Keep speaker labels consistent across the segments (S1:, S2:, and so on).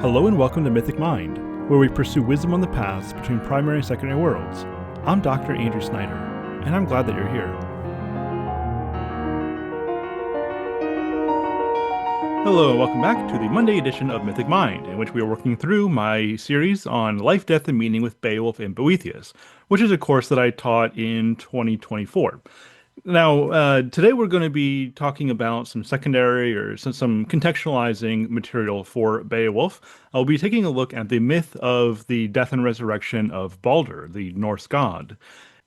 S1: Hello and welcome to Mythic Mind, where we pursue wisdom on the paths between primary and secondary worlds. I'm Dr. Andrew Snyder, and I'm glad that you're here. Hello and welcome back to the Monday edition of Mythic Mind, in which we are working through my series on life, death, and meaning with Beowulf and Boethius, which is a course that I taught in 2024. Now, today we're going to be talking about some secondary or some contextualizing material for Beowulf. I'll be taking a look at the myth of the death and resurrection of Baldur, the Norse god.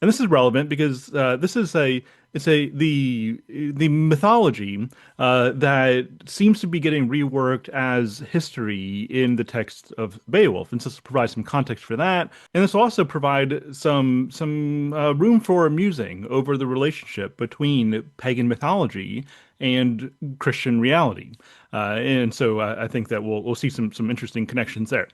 S1: And this is relevant because this is the mythology that seems to be getting reworked as history in the text of Beowulf, and so this will provide some context for that. And this will also provide some room for musing over the relationship between pagan mythology and Christian reality. And so I think that we'll see some interesting connections there.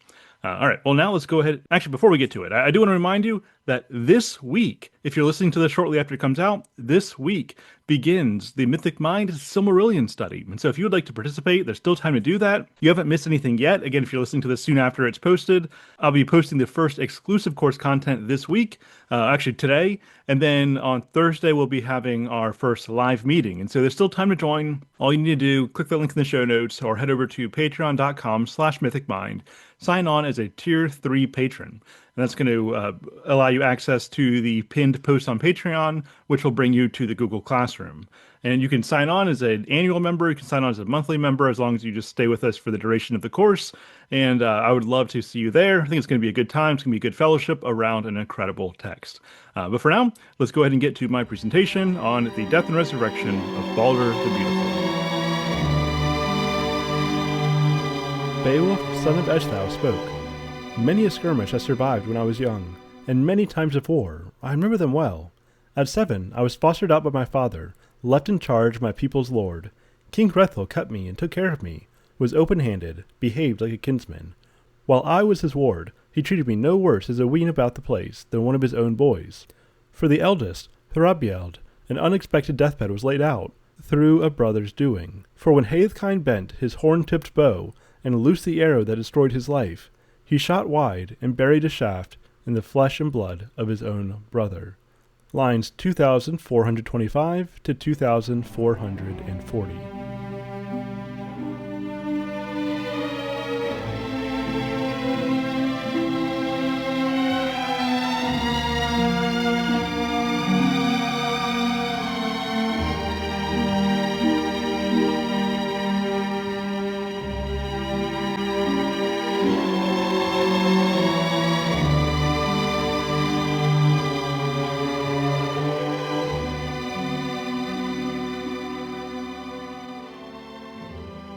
S1: All right, well, now let's go ahead. Actually, before we get to it, I do want to remind you that this week, if you're listening to this shortly after it comes out, this week begins the Mythic Mind Silmarillion study. And so if you would like to participate, there's still time to do that. You haven't missed anything yet. Again, if you're listening to this soon after it's posted, I'll be posting the first exclusive course content this week, actually today. And then on Thursday, we'll be having our first live meeting. And so there's still time to join. All you need to do, click the link in the show notes or head over to patreon.com/mythicmind. Sign on as a tier 3 patron. And that's going to allow you access to the pinned post on Patreon, which will bring you to the Google Classroom. And you can sign on as an annual member. You can sign on as a monthly member, as long as you just stay with us for the duration of the course. And I would love to see you there. I think it's going to be a good time. It's going to be a good fellowship around an incredible text. But for now, let's go ahead and get to my presentation on the death and resurrection of Baldur the Beautiful. Beowulf, son of Ecgtheow, spoke. Many a skirmish I survived when I was young, and many times of war. I remember them well. At 7, I was fostered out by my father, left in charge of my people's lord. King Hrethel kept me and took care of me, was open-handed, behaved like a kinsman. While I was his ward, he treated me no worse as a wean about the place than one of his own boys. For the eldest, Herebeald, an unexpected deathbed was laid out, through a brother's doing. For when Haethcyn bent his horn-tipped bow, and loosed the arrow that destroyed his life, he shot wide and buried a shaft in the flesh and blood of his own brother. Lines 2425 to 2440.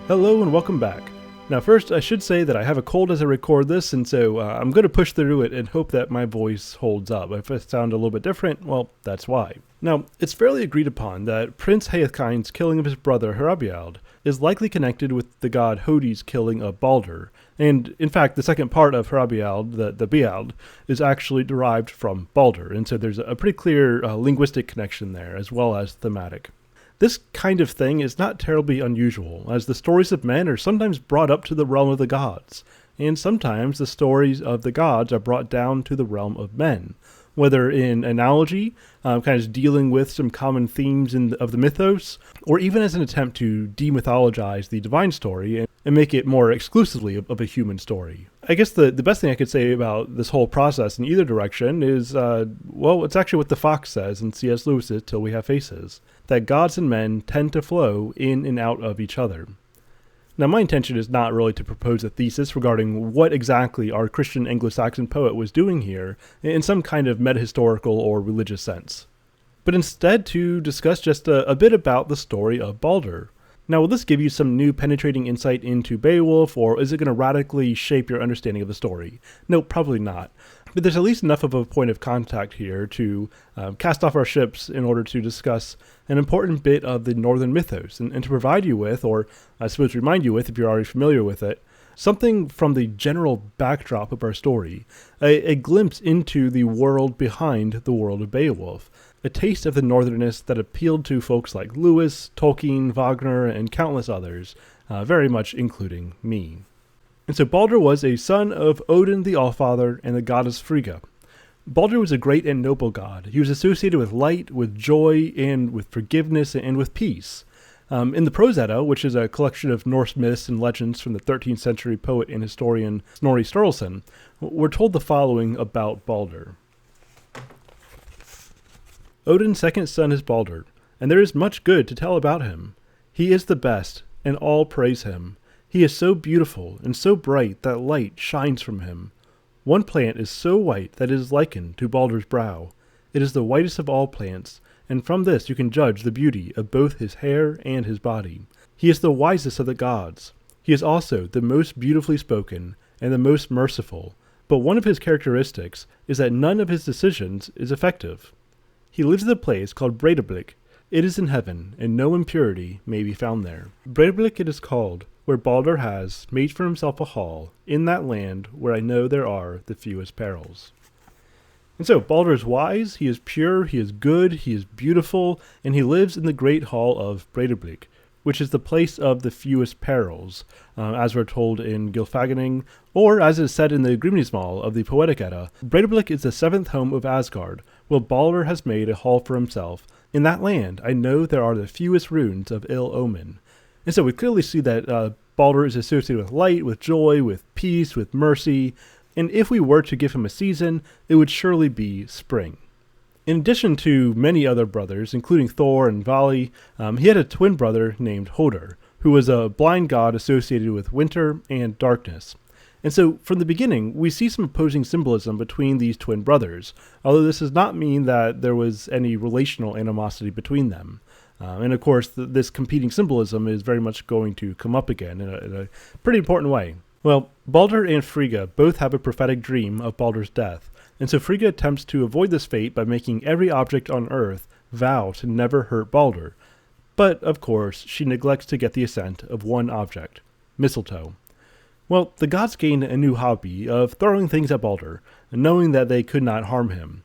S1: Hello and welcome back. Now first, I should say that I have a cold as I record this, and so I'm going to push through it and hope that my voice holds up. If I sound a little bit different, well, that's why. Now, it's fairly agreed upon that Prince Haethcyn's killing of his brother Herebeald is likely connected with the god Hodi's killing of Baldur, and in fact, the second part of Herebeald, the Beowulf, is actually derived from Baldur, and so there's a pretty clear linguistic connection there, as well as thematic. This kind of thing is not terribly unusual, as the stories of men are sometimes brought up to the realm of the gods, and sometimes the stories of the gods are brought down to the realm of men, whether in analogy, kind of dealing with some common themes of the mythos, or even as an attempt to demythologize the divine story and make it more exclusively of a human story. I guess the best thing I could say about this whole process in either direction is, well, it's actually what the Fox says in C.S. Lewis's Till We Have Faces, that gods and men tend to flow in and out of each other. Now, my intention is not really to propose a thesis regarding what exactly our Christian Anglo-Saxon poet was doing here in some kind of metahistorical or religious sense, but instead to discuss just a bit about the story of Baldur. Now, will this give you some new penetrating insight into Beowulf, or is it going to radically shape your understanding of the story? No, probably not. But there's at least enough of a point of contact here to cast off our ships in order to discuss an important bit of the northern mythos, and to provide you with, or I suppose remind you with if you're already familiar with it, something from the general backdrop of our story, a glimpse into the world behind the world of Beowulf, a taste of the northernness that appealed to folks like Lewis, Tolkien, Wagner, and countless others, very much including me. And so Baldur was a son of Odin the Allfather and the goddess Frigga. Baldur was a great and noble god. He was associated with light, with joy, and with forgiveness, and with peace. In the Prose Edda, which is a collection of Norse myths and legends from the 13th century poet and historian Snorri Sturluson, we're told the following about Baldur. Odin's second son is Baldur, and there is much good to tell about him. He is the best, and all praise him. He is so beautiful and so bright that light shines from him. One plant is so white that it is likened to Baldur's brow. It is the whitest of all plants, and from this you can judge the beauty of both his hair and his body. He is the wisest of the gods. He is also the most beautifully spoken and the most merciful, but one of his characteristics is that none of his decisions is effective. He lives in a place called Breidablik. It is in heaven, and no impurity may be found there. Breidablik it is called, where Baldur has made for himself a hall, in that land where I know there are the fewest perils. And so, Baldur is wise, he is pure, he is good, he is beautiful, and he lives in the great hall of Breidablik, which is the place of the fewest perils, as we're told in Gylfaginning, or as is said in the Grimnismal of the Poetic Edda. Breidablik is the seventh home of Asgard, where Baldur has made a hall for himself. In that land, I know there are the fewest runes of ill omen. And so we clearly see that Baldur is associated with light, with joy, with peace, with mercy, and if we were to give him a season, it would surely be spring. In addition to many other brothers, including Thor and Vali, he had a twin brother named Hodr, who was a blind god associated with winter and darkness. And so, from the beginning, we see some opposing symbolism between these twin brothers, although this does not mean that there was any relational animosity between them. And of course, this competing symbolism is very much going to come up again in a pretty important way. Well, Baldur and Frigga both have a prophetic dream of Baldur's death, and so Frigga attempts to avoid this fate by making every object on Earth vow to never hurt Baldur. But, of course, she neglects to get the assent of one object, mistletoe. Well, the gods gained a new hobby of throwing things at Baldur, knowing that they could not harm him.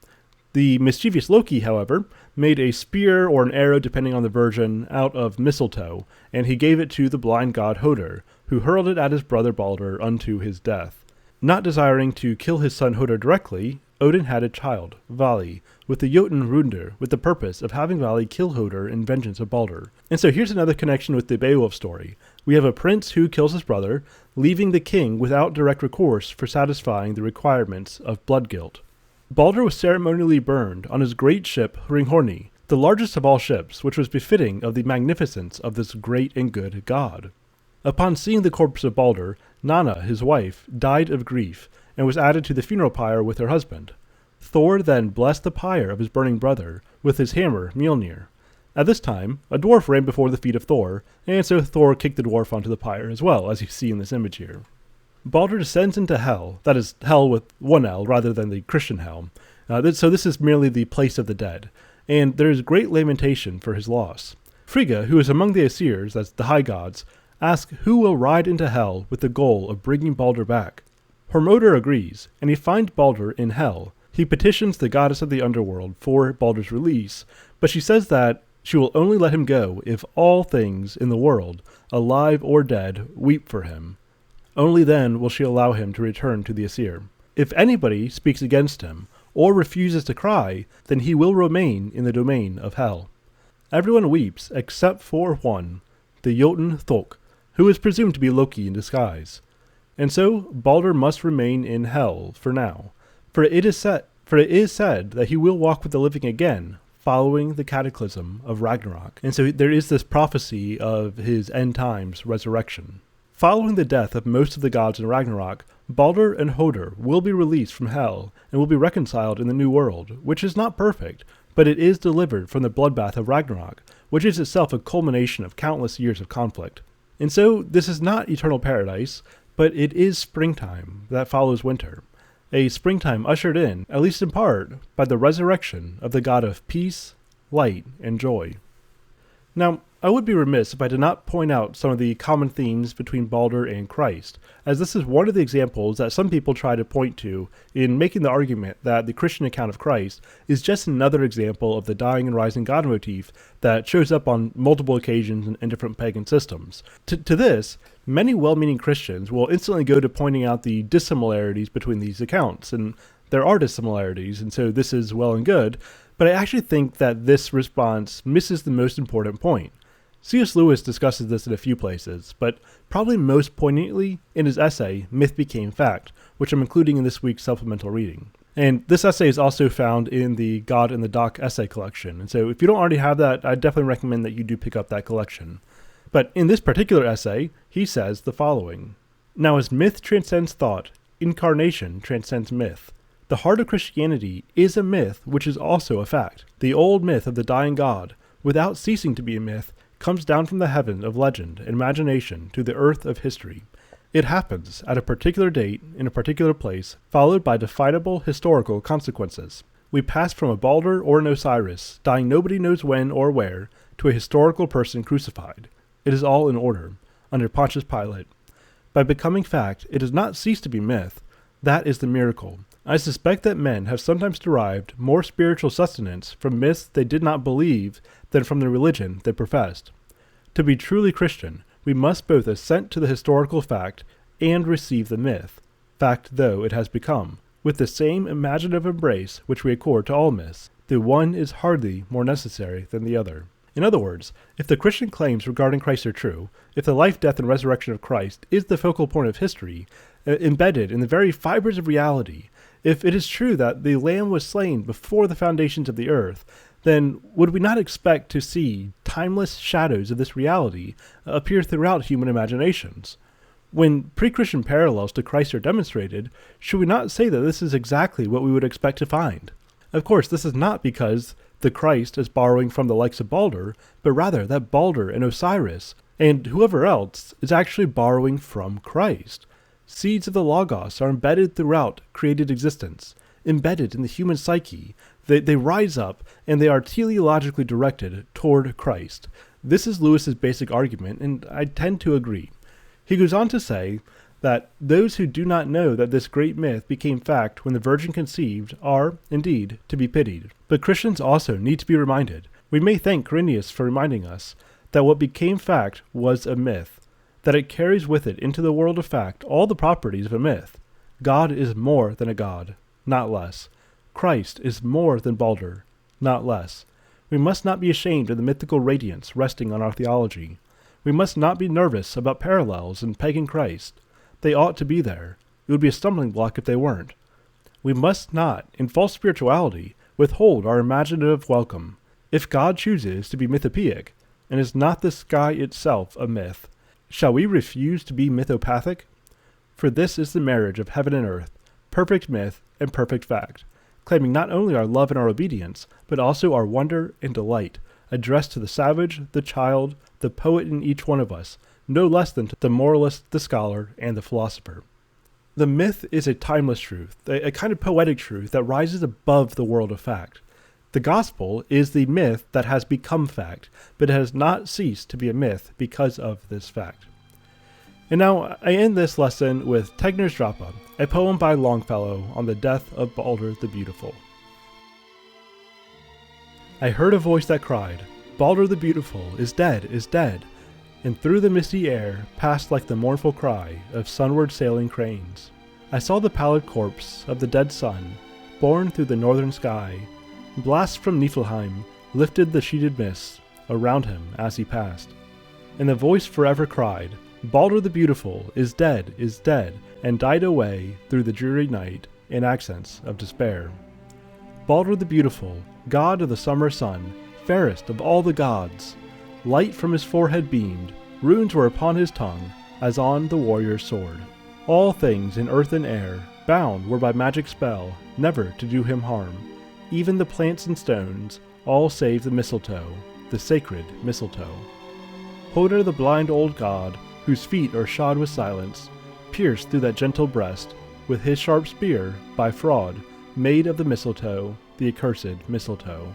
S1: The mischievous Loki, however, made a spear or an arrow, depending on the version, out of mistletoe, and he gave it to the blind god Hodr, who hurled it at his brother Baldur unto his death. Not desiring to kill his son Hodr directly, Odin had a child, Vali, with the Jotun Rundr, with the purpose of having Vali kill Hodr in vengeance of Baldur. And so here's another connection with the Beowulf story. We have a prince who kills his brother, leaving the king without direct recourse for satisfying the requirements of blood guilt. Baldur was ceremonially burned on his great ship Hringhorni, the largest of all ships, which was befitting of the magnificence of this great and good god. Upon seeing the corpse of Baldur, Nanna, his wife, died of grief, and was added to the funeral pyre with her husband. Thor then blessed the pyre of his burning brother with his hammer Mjolnir. At this time, a dwarf ran before the feet of Thor, and so Thor kicked the dwarf onto the pyre as well, as you see in this image here. Baldur descends into hell, that is, hell with one L rather than the Christian hell. So this is merely the place of the dead, and there is great lamentation for his loss. Frigga, who is among the Aesir's, that's the high gods, asks who will ride into hell with the goal of bringing Baldur back. Hermodr agrees, and he finds Baldur in hell. He petitions the goddess of the underworld for Baldur's release, but she says that she will only let him go if all things in the world, alive or dead, weep for him. Only then will she allow him to return to the Aesir. If anybody speaks against him, or refuses to cry, then he will remain in the domain of hell. Everyone weeps except for one, the Jotun Thok, who is presumed to be Loki in disguise. And so Baldur must remain in hell for now, for it is said that he will walk with the living again, following the cataclysm of Ragnarok. And so there is this prophecy of his end times resurrection. Following the death of most of the gods in Ragnarok, Baldur and Hodr will be released from hell and will be reconciled in the new world, which is not perfect, but it is delivered from the bloodbath of Ragnarok, which is itself a culmination of countless years of conflict. And so this is not eternal paradise, but it is springtime that follows winter, a springtime ushered in, at least in part, by the resurrection of the god of peace, light, and joy.
S2: Now, I would be remiss if I did not point out some of the common themes between Baldur and Christ, as this is one of the examples that some people try to point to in making the argument that the Christian account of Christ is just another example of the dying and rising God motif that shows up on multiple occasions in different pagan systems. To this, many well-meaning Christians will instantly go to pointing out the dissimilarities between these accounts, and there are dissimilarities, and so this is well and good, but I actually think that this response misses the most important point. C.S. Lewis discusses this in a few places, but probably most poignantly in his essay, Myth Became Fact, which I'm including in this week's supplemental reading. And this essay is also found in the God in the Dock essay collection, and so if you don't already have that, I definitely recommend that you do pick up that collection. But in this particular essay, he says the following: "Now as myth transcends thought, incarnation transcends myth. The heart of Christianity is a myth which is also a fact. The old myth of the dying God, without ceasing to be a myth, comes down from the heaven of legend and imagination to the earth of history. It happens at a particular date in a particular place, followed by definable historical consequences. We pass from a Baldur or an Osiris, dying nobody knows when or where, to a historical person crucified. It is all in order, under Pontius Pilate. By becoming fact, it does not cease to be myth. That is the miracle. I suspect that men have sometimes derived more spiritual sustenance from myths they did not believe than from the religion they professed. To be truly Christian, we must both assent to the historical fact and receive the myth, fact though it has become, with the same imaginative embrace which we accord to all myths. The one is hardly more necessary than the other." In other words, if the Christian claims regarding Christ are true, if the life, death, and resurrection of Christ is the focal point of history, embedded in the very fibers of reality, if it is true that the Lamb was slain before the foundations of the earth, then would we not expect to see timeless shadows of this reality appear throughout human imaginations? When pre-Christian parallels to Christ are demonstrated, should we not say that this is exactly what we would expect to find? Of course, this is not because the Christ is borrowing from the likes of Baldur, but rather that Baldur and Osiris, and whoever else, is actually borrowing from Christ. Seeds of the Logos are embedded throughout created existence, embedded in the human psyche. They rise up, and they are teleologically directed toward Christ. This is Lewis's basic argument, and I tend to agree. He goes on to say that those who do not know that this great myth became fact when the Virgin conceived are, indeed, to be pitied. But Christians also need to be reminded. We may thank Quirinius for reminding us that what became fact was a myth, that it carries with it into the world of fact all the properties of a myth. God is more than a god, not less. Christ is more than Baldur, not less. We must not be ashamed of the mythical radiance resting on our theology. We must not be nervous about parallels in pagan Christ. They ought to be there. It would be a stumbling block if they weren't. We must not, in false spirituality, withhold our imaginative welcome. If God chooses to be mythopoeic, and is not the sky itself a myth, shall we refuse to be mythopathic? For this is the marriage of heaven and earth, perfect myth and perfect fact, claiming not only our love and our obedience, but also our wonder and delight, addressed to the savage, the child, the poet in each one of us, no less than to the moralist, the scholar, and the philosopher. The myth is a timeless truth, a kind of poetic truth that rises above the world of fact. The gospel is the myth that has become fact, but it has not ceased to be a myth because of this fact. And now I end this lesson with Tegner's Drapa, a poem by Longfellow on the death of Baldur the Beautiful. I heard a voice that cried, "Baldur the Beautiful is dead, is dead," and through the misty air passed like the mournful cry of sunward sailing cranes. I saw the pallid corpse of the dead sun, borne through the northern sky. Blasts from Niflheim lifted the sheeted mists around him as he passed. And the voice forever cried, "Baldur the Beautiful is dead, and died away through the dreary night in accents of despair. Baldur the Beautiful, god of the summer sun, fairest of all the gods. Light from his forehead beamed, runes were upon his tongue, as on the warrior's sword. All things in earth and air, bound were by magic spell, never to do him harm. Even the plants and stones, all save the mistletoe, the sacred mistletoe. Hoder the blind old god, whose feet are shod with silence, pierced through that gentle breast, with his sharp spear, by fraud, made of the mistletoe, the accursed mistletoe.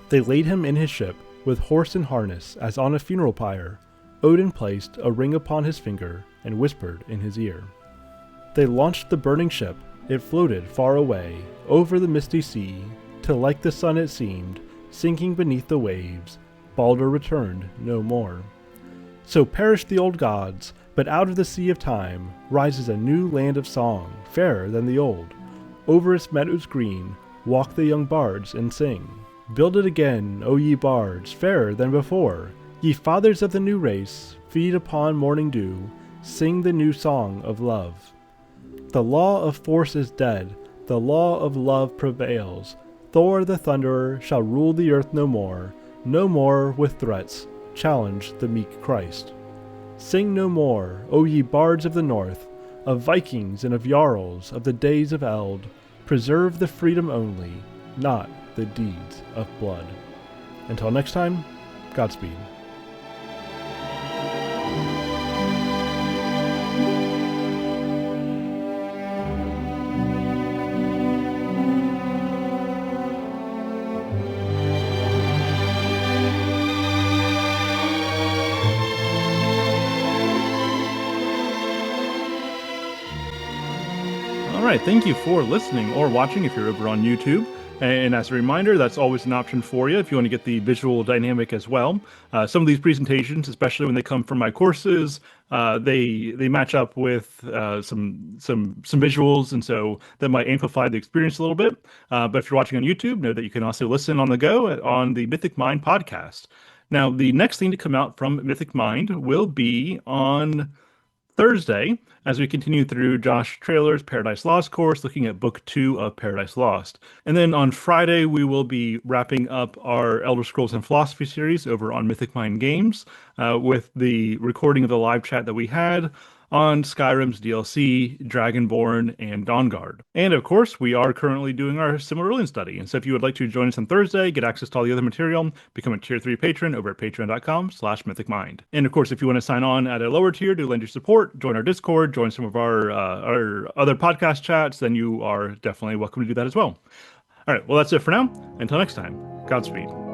S2: They laid him in his ship, with horse and harness, as on a funeral pyre, Odin placed a ring upon his finger and whispered in his ear. They launched the burning ship, it floated far away, over the misty sea, till like the sun it seemed, sinking beneath the waves, Baldur returned no more. So perished the old gods, but out of the sea of time rises a new land of song, fairer than the old. Over its meadows green walk the young bards and sing. Build it again, O ye bards, fairer than before. Ye fathers of the new race, feed upon morning dew, sing the new song of love. The law of force is dead, the law of love prevails. Thor the Thunderer shall rule the earth no more with threats challenge the meek Christ. Sing no more, O ye bards of the north, of Vikings and of Jarls, of the days of Eld. Preserve the freedom only, not the deeds of blood. Until next time, Godspeed.
S1: All right, thank you for listening or watching if you're over on YouTube. And as a reminder, that's always an option for you if you want to get the visual dynamic as well. Some of these presentations, especially when they come from my courses, they match up with some visuals, and so that might amplify the experience a little bit. But if you're watching on YouTube, know that you can also listen on the go on the Mythic Mind podcast. Now, the next thing to come out from Mythic Mind will be on Thursday, as we continue through Josh Traylor's Paradise Lost course, looking at Book 2 of Paradise Lost. And then on Friday, we will be wrapping up our Elder Scrolls and Philosophy series over on Mythic Mind Games with the recording of the live chat that we had on Skyrim's DLC, Dragonborn, and Dawnguard. And of course, we are currently doing our Silmarillion study. And so if you would like to join us on Thursday, get access to all the other material, become a Tier 3 patron over at patreon.com/mythicmind. And of course, if you want to sign on at a lower tier to lend your support, join our Discord, join some of our other podcast chats, then you are definitely welcome to do that as well. All right, well, that's it for now. Until next time, Godspeed.